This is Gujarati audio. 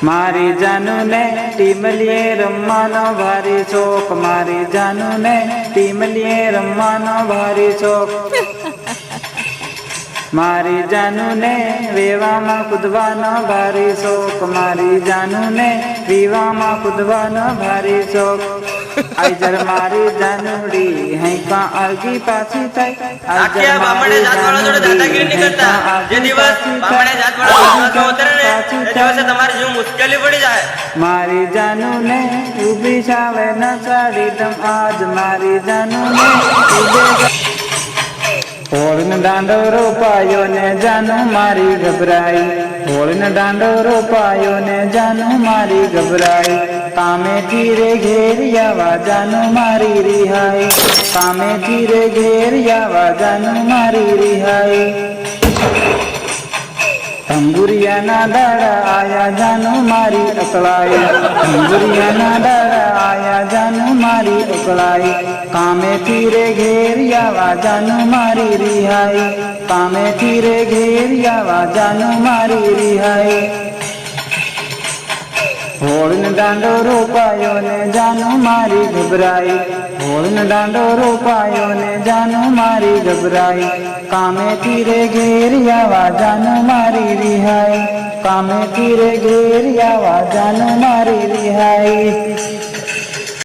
મારી જાનુ ને ટીમલીએ રમવાનો ભારી શોખ, મારી જાનુ ને ટીમલીએ રમવાનો ભારી શોખ, મારી જાનુ ને વેવામાં કૂદવાનો ભારી શોખ, મારી જાનુ ને વેવામાં કૂદવાનો ભારી શોખ। આઈજર મારી જાનુડી હૈકા અરગી પાછી થાય, આઈજર મારી જાનુડી હૈકા અરગી પાછી થાય, તમારી જીવ મુશ્કેલી પડી જાય। મારી જાનુ ને ઉભી સાવે ન સાડી દમ આજ, મારી જાનુ ને હોળનો દાંડો રોપાયો ને જાનુ મારી ગભરાઈ, હોળનો દાંડો રોપાયો ને જાનુ મારી ગભરાઈ, કામેથી રે ઘેર આવા જાનુ મારી રિહાઈ, કામેથી રે ઘેર આવા જાનુ મારી રિહાઈ। અંગુરિયાના દાડા આયા જાનુ મારી અકળાઈ, અંગુરિયાના દાડા આયા જાનુ મારી અકળાઈ, કામેથી રે ઘેર આવા જાનુ મારી રિહાઈ, કામેથી રે ઘેર આવા જાનુ મારી રિહાઈ। હોળનો દાંડો રોપાયો ને જાનુ મારી ગભરાઈ, હોળનો દાંડો રોપાયો ને જાનુ મારી ગભરાઈ, કામેથી રે ઘેર આવા જાનુ મારી રિહાઈ, કામેથી રે ઘેર આવા જાનુ મારી રિહાઈ।